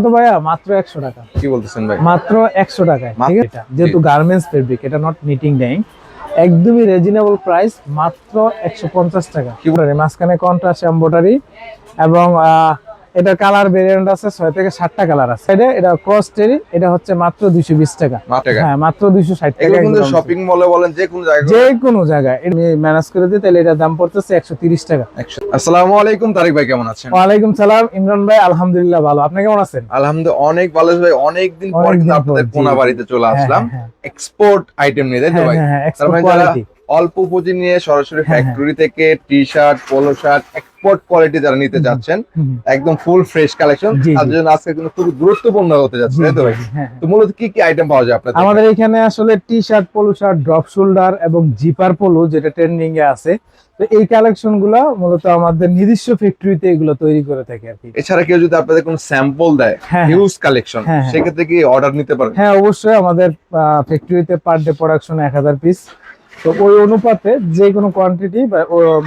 তো ভাইয়া মাত্র 100 টাকা। কি বলতেছেন ভাই? মাত্র 100 টাকায়, ঠিক আছে? এটা যেহেতু গার্মেন্টস ফেব্রিক, এটা নট নিটিং ডাইং, একদমই রিজনেবল প্রাইস, মাত্র 150 টাকা। কি বলে মাঝখানে কন্ট্রাস্ট এমব্রয়ডারি এবং এটা কালার ভেরিয়েন্ট আছে 6 থেকে 7টা কালার আছে। এটা ক্রস টেরি, এটা হচ্ছে মাত্র 220 টাকা। হ্যাঁ, মাত্র 260 টাকা। এগুলো কিন্তু শপিং মলে বলেন যে কোনো জায়গায় আমি ম্যানেজ করে দিই, তাহলে এটার দাম পড়তেছে 130 টাকা। আসসালামু আলাইকুম তারিক ভাই, কেমন আছেন? ওয়ালাইকুম সালাম ইমরান ভাই, আলহামদুলিল্লাহ ভালো। আপনি কেমন আছেন? আলহামদুলিল্লাহ অনেক ভালো আছি ভাই। অনেকদিন পর কিন্তু আপনাদের কোনাবাড়িতে চলে আসলাম এক্সপোর্ট আইটেম নিয়ে, তাই তো ভাই? তার মানে যারা অল্প পুঁজি নিয়ে সরাসরি ফ্যাক্টরি থেকে T shirt, polo shirt export quality যারা নিতে যাচ্ছেন, একদম ফুল ফ্রেশ কালেকশন, তাদের জন্য আজকে কিন্তু খুব গুরুত্বপূর্ণ হতে যাচ্ছে, তাই তো ভাই? তো মূলত কি কি আইটেম পাওয়া যায় আপনাদের? আমাদের এখানে আসলে T shirt, polo shirt, drop shoulder এবং জিপার পোলো, যেটা ট্রেন্ডিং এ আছে। তো এই কালেকশন গুলো মূলত আমাদের নিজস্ব ফ্যাক্টরিতে এগুলো তৈরি করে থাকে আর কি। এছাড়া কেউ যদি আপনাদের কোনো স্যাম্পল দেয় হিউজ কালেকশন, সেক্ষেত্রে কি অর্ডার নিতে পারবেন? হ্যাঁ, অবশ্যই। আমাদের ফ্যাক্টরিতে পার ডে প্রোডাকশন 1000 পিস। তো ওই অনুপাতে যে কোনো কোয়ান্টিটি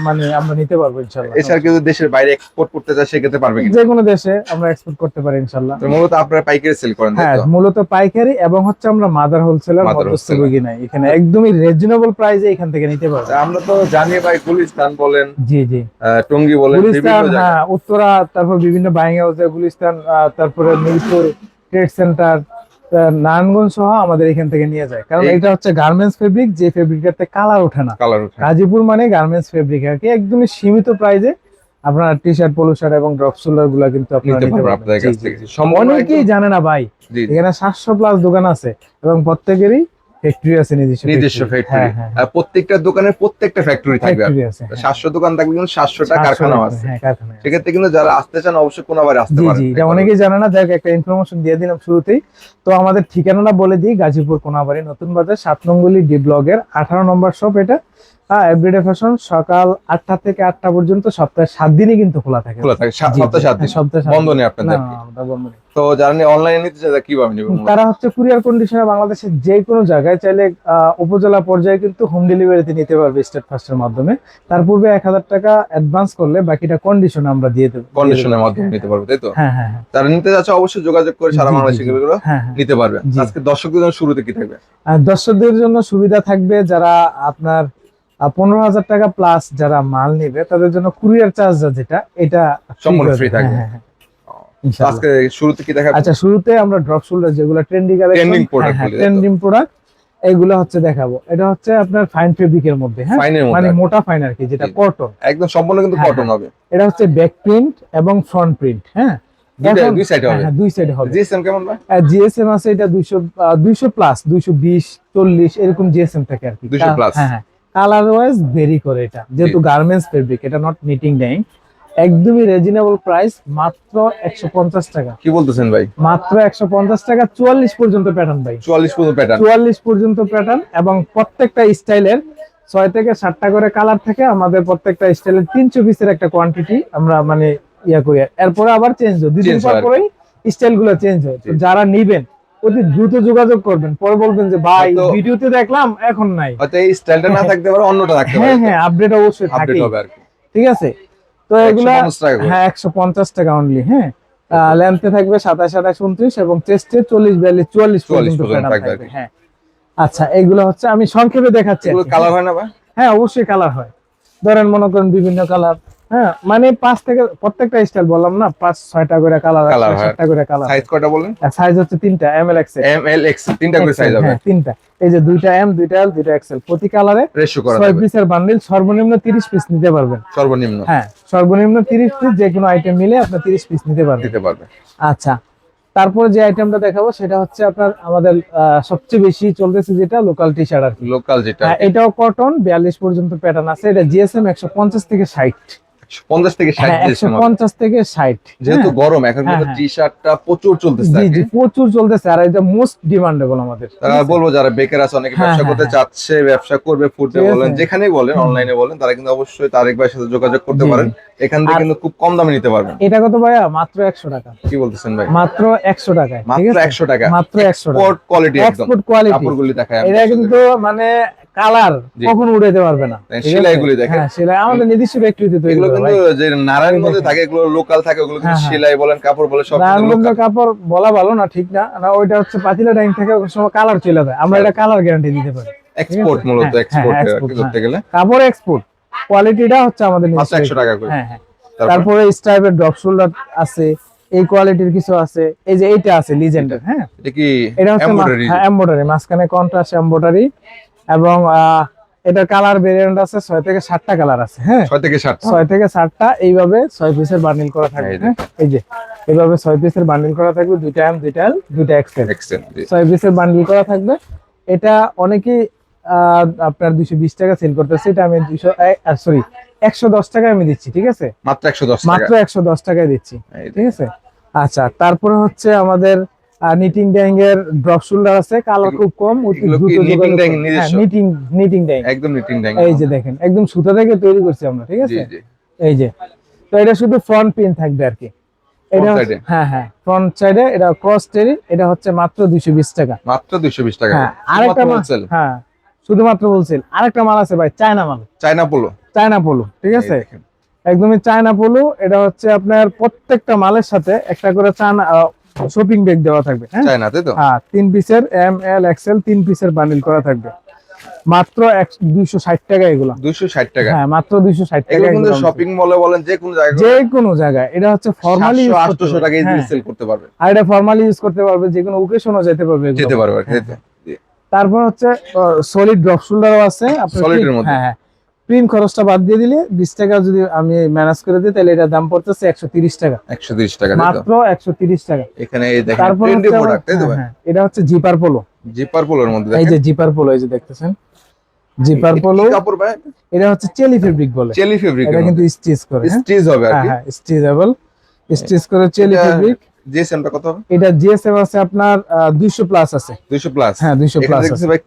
মানে আমরা নিতে পারবো ইনশাআল্লাহ। এছাড়া কেউ যদি দেশের বাইরে এক্সপোর্ট করতে চায়, সেক্ষেত্রে পারবে কি? যে কোনো দেশে আমরা এক্সপোর্ট করতে পারি ইনশাআল্লাহ। তো মূলত আপনারা পাইকারি সেল করেন, তাই হ্যাঁ, তো? মূলত পাইকারি, এবং হচ্ছে আমরা মাদার হোলসেলার, মধ্যস্থভোগী নাই এখানে, একদমই রিজনেবল প্রাইসে এখান থেকে নিতে পারবো। আমরা তো জানি ভাই, গুলিস্তান বলেন, জি জি, টঙ্গী বলেন, গুলিস্তান, হ্যাঁ, উত্তরা, তারপর বিভিন্ন বাইং হাউসে গুলিস্তান, তারপরে মিরপুর ট্রেড সেন্টার, নারায়ণগঞ্জ সহ আমাদের এখান থেকে নিয়ে যায়, কারণ এটা হচ্ছে গার্মেন্টস ফেব্রিক, যে ফেব্রিকটাতে কালার ওঠে না। গাজীপুর মানে গার্মেন্টস ফেব্রিক আর কি, একদমই সীমিত প্রাইসে আপনার টি শার্ট, পোলো শার্ট এবং ড্রপ শোল্ডার গুলা কিন্তু আপনারা নিতে পারবেন। অনেকেই জানে না ভাই, এখানে 700 প্লাস দোকান আছে এবং প্রত্যেকেরই ফ্যাক্টরি আছে, নিজস্ব ফ্যাক্টরি। আর প্রত্যেকটা দোকানের প্রত্যেকটা ফ্যাক্টরি থাকবে। 700 দোকান থাকলে কিন্তু 700টা কারখানা আছে। সেক্ষেত্রে কিন্তু যারা আসতে চান অবশ্যই কোনাবাড়ি আসতে পারেন। জি, এটা অনেকেই জানে না, যাক একটা ইনফরমেশন দিয়ে দিলাম শুরুতেই। তো আমাদের ঠিকানাটা বলে দিই, গাজীপুর কোনাবাড়ি নতুন বাজার 7 নং গলি ডি ব্লকের 18 নম্বর শপ এটা। এভরিডে ফ্যাশন সকাল 8টা থেকে 8টা পর্যন্ত, সপ্তাহে 7 দিনই কিন্তু খোলা থাকে। সপ্তাহে বন্ধ নেই আপনাদের? তো যারা অনলাইনে নিতে চায় কিভাবে নেবে? তারা হচ্ছে কুরিয়ার কন্ডিশনে বাংলাদেশের যে কোনো জায়গায় চাইলে উপজেলা পর্যায়ে কিন্তু হোম ডেলিভারিতে নিতে পারবে স্টেট ফার্স্টের মাধ্যমে। তার পূর্বে 1000 টাকা অ্যাডভান্স করলে বাকিটা কন্ডিশনে আমরা দিয়ে দেব। কন্ডিশনের মাধ্যমে নিতে পারবে, তাই তো? হ্যাঁ। যারা নিতে যাচ্ছে অবশ্যই যোগাযোগ করে সারা বাংলাদেশে এগুলো নিতে পারবে। আজকে দর্শকদের জন্য শুরুতে কি থাকবে? দর্শকদের জন্য সুবিধা থাকবে, যারা আপনার 15,000 টাকা প্লাস যারা মাল নেবে, তাদের জন্য কুরিয়ার চার্জ যেটা, এটা সম্পূর্ণ ফ্রি থাকবে। আজকে শুরুতে কি দেখাবো? আচ্ছা, শুরুতে আমরা ড্রপ শোল্ডার, যেগুলো ট্রেন্ডিং প্রোডাক্ট, এগুলো হচ্ছে দেখাবো। এটা হচ্ছে আপনার ফাইন ফেব্রিকের মধ্যে, মানে মোটা ফাইন আর কি, যেটা কটন, একদম সম্পূর্ণ কিন্তু কটন হবে। এটা হচ্ছে ব্যাক প্রিন্ট এবং ফ্রন্ট প্রিন্ট। দুই সাইড হবে। দুই সাইড হবে। জিএসএম কেমন ভাই? জিএসএম আছে এটা 200 প্লাস, 220, 40 এরকম জিএসএম থাকে আর কি। 200 প্লাস। কালার ওয়াইজ ভেরি করে, এটা যেহেতু গার্মেন্টস ফেব্রিক, এটা নট নিটিং ডাইং, একদমই রিজনেবল প্রাইস, মাত্র 150 টাকা। কি বলতেছেন ভাই? মাত্র 150 টাকা। 44 পর্যন্ত প্যাটার্ন ভাই, 44 পর্যন্ত প্যাটার্ন, এবং প্রত্যেকটা স্টাইলের 6 থেকে 7টা করে কালার থাকে। আমাদের প্রত্যেকটা স্টাইলের 300 পিসের একটা কোয়ান্টিটি আমরা মানে করি, এরপরে আবার চেঞ্জ হয়, 2 দিন পরেই স্টাইল গুলো চেঞ্জ হয়। তো যারা নিবেন অতি দ্রুত যোগাযোগ করবেন, পরে বলবেন যে ভাই ভিডিওতে দেখলাম এখন নাই, হয়তো এই স্টাইলটা না থাকতে পারে, অন্যটা থাকতে পারে। হ্যাঁ, আপডেট অবশ্যই থাকবে আর কি, ঠিক আছে? তো এগুলা 150 টাকা অনলি। লেন্থে থাকবে 27, 28, 29 এবং চেস্টে 40, 42, 44 পর্যন্ত থাকবে। আচ্ছা, এগুলো হচ্ছে আমি সংক্ষেপে দেখাচ্ছি। কালার হয় না ভাই? হ্যাঁ, অবশ্যই কালার হয়। ধরেন মনে করেন বিভিন্ন কালার, মানে 5 থেকে, প্রত্যেকটা স্টাইল বললাম না, 5-6টা করে কালার, 7টা করে কালার। সাইজ কয়টা বলেন? সাইজ হচ্ছে 3টা, এম এল এক্সেল, 3টা করে সাইজ হবে। 3টা, এই যে 2টা এম, 2টা এল, 2টা এক্সেল, প্রতি কালারে রেশিও করা 6 পিসের বান্ডিল, সর্বনিম্ন 30 পিস নিতে পারবেন। সর্বনিম্ন 30 পিস, যে কোনো আইটেম নিলে আপনি 30 পিস নিতে পারবেন। আচ্ছা, তারপর যে আইটেমটা দেখাবো সেটা হচ্ছে আপনার আমাদের সবচেয়ে বেশি চলতেছে যেটা লোকাল টি শার্ট আর কি। লোকাল যেটা, এটাও কটন, 42 পর্যন্ত প্যাটার্ন আছে। এটা জিএসএম 150 থেকে 60। 150 থেকে 60 150 থেকে 60, যেহেতু গরম এখন কিন্তু টি শার্টটা প্রচুর চলতেছে। জি, প্রচুর চলতেছে, আর এটা মোস্ট ডিমান্ডেবল আমাদের। বলবো যারা বেকার আছে, অনেকে ব্যবসা করতে চাচ্ছে, ব্যবসা করবে, ফুডে বলেন, যেখানেই বলেন, অনলাইনে বলেন, তারা কিন্তু অবশ্যই তারেক ভাইয়ের সাথে যোগাযোগ করতে পারেন। এখান থেকে কিন্তু খুব কম দামে নিতে পারবেন। এটা কত ভাইয়া? মাত্র 100 টাকা। কি বলতেছেন ভাই? মাত্র 100 টাকায়, মাত্র 100 টাকা, মাত্র 100 টাকা। Export quality, export quality. কাপড়গুলি দেখায়, এটা কিন্তু মানে কালার জি। কখনো উড়াইতে পারবে না। ঠিক আছে? সেলাইগুলি দেখেন। হ্যাঁ, সেলাই আমাদের নিজস্ব ফ্যাক্টরিতে তৈরি এগুলো করা কিন্তু ভাই। যে নারায়ণগঞ্জে থাকে এগুলো লোকাল থাকে, ওগুলো কিন্তু হ্যাঁ, হ্যাঁ। সেলাই বলেন কাপড় বলে সব কিন্তু নারায়ণগঞ্জের লোকাল। কাপড় বলা ভালো না, ঠিক না, না ওইটা হচ্ছে পাতিলা ডাইং থেকে ওই সময় কালার চলে যায়, আমরা এটা কালার গ্যারান্টি দিতে পারি। এক্সপোর্ট মূলত, এক্সপোর্ট আর কি করতে গেলে কাপড় এক্সপোর্ট, কোয়ালিটিটা হচ্ছে আমাদের মাত্র নিজস্ব 100 টাকা করে। হ্যাঁ, হ্যাঁ। তারপর তারপরে স্ট্রাইপের ড্রপ শোল্ডার আছে, এই কোয়ালিটির কিছু আছে, এই যে এইটা আছে লিজেন্ডের। হ্যাঁ, এটা কি এটা হচ্ছে এমব্রয়ডারি? এমব্রয়ডারি, মাঝখানে কন্ট্রাস্ট এমব্রয়ডারি, এবং এটার কালার ভেরিয়েন্ট আছে 6 থেকে 7টা কালার আছে। হ্যাঁ, 6 থেকে 7। 6 থেকে 7টা এইভাবে 6 পিসের বান্ডিল করা থাকবে। এই যে। হ্যাঁ, এই যে এইভাবে 6 পিসের বান্ডিল করা থাকবে, দুইটা এম, দুইটা এল, দুইটা এক্সেল, এক্সেন্ট 6 পিসের বান্ডিল করা থাকবে। এটা অনেকেই আপনার 220 টাকা সেল করতেছে, এটা আমি 110 টাকায় আমি দিচ্ছি। ঠিক আছে, মাত্র 110 টাকা। মাত্র 110 টাকায় দিচ্ছি। এই যে। ঠিক আছে, আচ্ছা। তারপরে হচ্ছে আমাদের নিটিং ড্যাং এর ড্রপ শোল্ডার আছে, কালার খুব কম, অতি এগুলো দ্রুত কি knitting যোগাযোগ dyeing করুন। নিজস্ব? হ্যাঁ, নিটিং ড্যাং, একদম নিটিং ড্যাং। এই যে দেখেন একদম সুতা থেকে তৈরি করছি আমরা। ঠিক জি আছে, জি। এই যে। তো এটা শুধু ফ্রন্ট পিন থাকবে আর কি, এটা Front side এ? হ্যাঁ, হ্যাঁ, ফ্রন্ট সাইডে এটা ক্রস টেরি, এটা হচ্ছে মাত্র 220 টাকা। মাত্র 220 টাকা। হ্যাঁ, আরেকটা মাল, হোলসেল। হ্যাঁ শুধুমাত্র বলছেন, আরেকটা মাল আছে ভাই, চায়না মাল, চায়না পোলো। China polo. ঠিক আছে, একদমই চায়না পোলো। এটা হচ্ছে আপনার প্রত্যেকটা মালের সাথে একটা করে চায়না শপিং ব্যাগ দেওয়া থাকবে। হ্যাঁ, চায়না তাই তো? হ্যাঁ, 3 পিসের এম এল এক্সেল 3 পিসের বান্ডিল করা থাকবে, মাত্র 260 টাকা এগুলো। 260 টাকা। হ্যাঁ, মাত্র 260 টাকা এগুলো কিন্তু এগুলো। শপিং মলে বলেন যে কোনো জায়গায় যে কোনো জায়গায় এটা হচ্ছে ফর্মালি 800 টাকা ইজিলি সেল করতে পারবে। আর এটা ফর্মালি ইউজ করতে পারবে, যে কোনো ওকেশনও যেতে পারবে এগুলো। যেতে পারবে, হ্যাঁ, তাই তো? জি। তারপর হচ্ছে সলিড ড্রপ শোল্ডারও আছে আপনার Solid এর print- মধ্যে? হ্যাঁ, হ্যাঁ, প্রিন্ট খরচটা বাদ দিয়ে দিলে 20 টাকা যদি আমি ম্যানেজ করে দিই, তাহলে এটার দাম পড়তেছে 130 টাকা, 130 টাকা তাই তো? মাত্র 130 টাকা। এখানে এই দেখেন তারপর ট্রেন্ডি হচ্ছে প্রোডাক্ট তাই তো ভাই? হ্যাঁ, এটা হচ্ছে জিপার পোলো, জিপার পোলোর মধ্যে এই যে দেখেন। জিপার পোলো, এই যে দেখতেছেন জিপার এটা পোলো। কি কাপড় ভাই? এটা হচ্ছে চেলি ফেব্রিক বলে, চেলি ফেব্রিক। এটা কিন্তু স্টিচ করে। হ্যাঁ, স্টিচ হবে আর হ্যাঁ, কি। হ্যাঁ, স্টিচেবল, স্টিচ করে চেলি এটা ফেব্রিক। জিএসএমটা কত হবে? এটা জিএসএম আছে আপনার 200 প্লাস আছে। 200 প্লাস। হ্যাঁ, 200 এখানে প্লাস দেখছি আছে। ভাই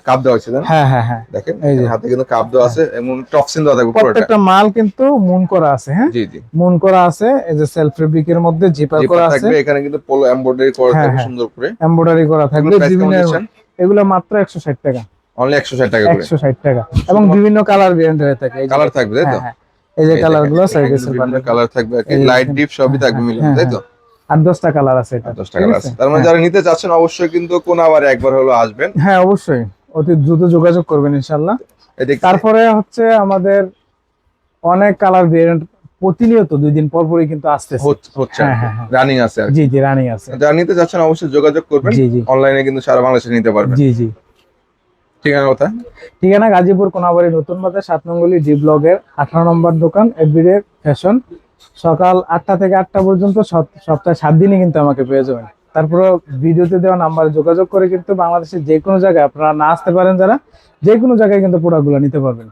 কাপ দেওয়া আছে জানেন? হ্যাঁ, হ্যাঁ, হ্যাঁ, দেখেন এই যে। হাতে কিন্তু কাপ দেওয়া আছে এবং টপসিন দেওয়া থাকবে পুরোটা। প্রত্যেকটা মাল কিন্তু মুন করা আছে। হ্যাঁ, জি জি। মুন করা আছে, এই যে সেলফ ফেব্রিকের মধ্যে জিপার জিপার করা আছে, থাকবে, এখানে কিন্তু পোলো এমব্রয়ডারি করা হ্যাঁ, থাকবে হ্যাঁ। সুন্দর করে। এমব্রয়ডারি করা থাকবে এগুলো প্রাইস কেমন বিভিন্ন, দিচ্ছেন? এগুলো মাত্র 160 টাকা, অনলি 160 টাকা করে। 160 টাকা, এবং বিভিন্ন কালার ভেরিয়েন্ট হয়ে থাকে। এই যে কালার থাকবে তাই তো? হ্যাঁ, হ্যাঁ, এই যে এই কালার দেখেন, গুলো এখানে সার্ভিসের কিন্তু বিভিন্ন বান্ডেল, কালার থাকবে আর কি, এই যে লাইট দেখেন। ডিপ সবই থাকবে মিলে হ্যাঁ, তাই তো? আর 10টা কালার আছে এটা। 10 ঠিক টাকা আছে? আছে। তার মানে যারা নিতে চাচ্ছেন অবশ্যই কিন্তু কোনাবারে একবার হলো আসবেন। হ্যাঁ, অবশ্যই অতি দ্রুত যোগাযোগ করবেন ইনশাআল্লাহ। এই দেখছি তারপরে হচ্ছে আমাদের অনেক কালার ভেরিয়েন্ট প্রতিনিয়ত 2 দিন পর পরই কিন্তু আসতেছে। হচ্ছে হ্যাঁ, হ্যাঁ, হ্যাঁ। রানিং আছে আর কি। জি জি, রানিং আছে। যারা নিতে চাচ্ছেন অবশ্যই যোগাযোগ করবেন। জি জি, অনলাইনে কিন্তু সারা বাংলাদেশে নিতে পারবেন। জি জি। ঠিকানা কথা? ঠিকানা গাজীপুর কোনাবাড়ি নতুন বাজার 7 নং গলি, ডি ব্লকের 18 নম্বর দোকান, এভরিডে ফ্যাশন। সকাল 8টা থেকে 8টা পর্যন্ত, সপ্তাহে 7 দিনই কিন্তু আমাকে পেয়ে যাবেন। তারপরে ভিডিওতে দেওয়া নাম্বারে যোগাযোগ করে কিন্তু বাংলাদেশের যে কোনো জায়গায় আপনারা না আসতে পারেন, যারা যে কোনো জায়গায় কিন্তু প্রোডাক্টগুলো নিতে পারবেন।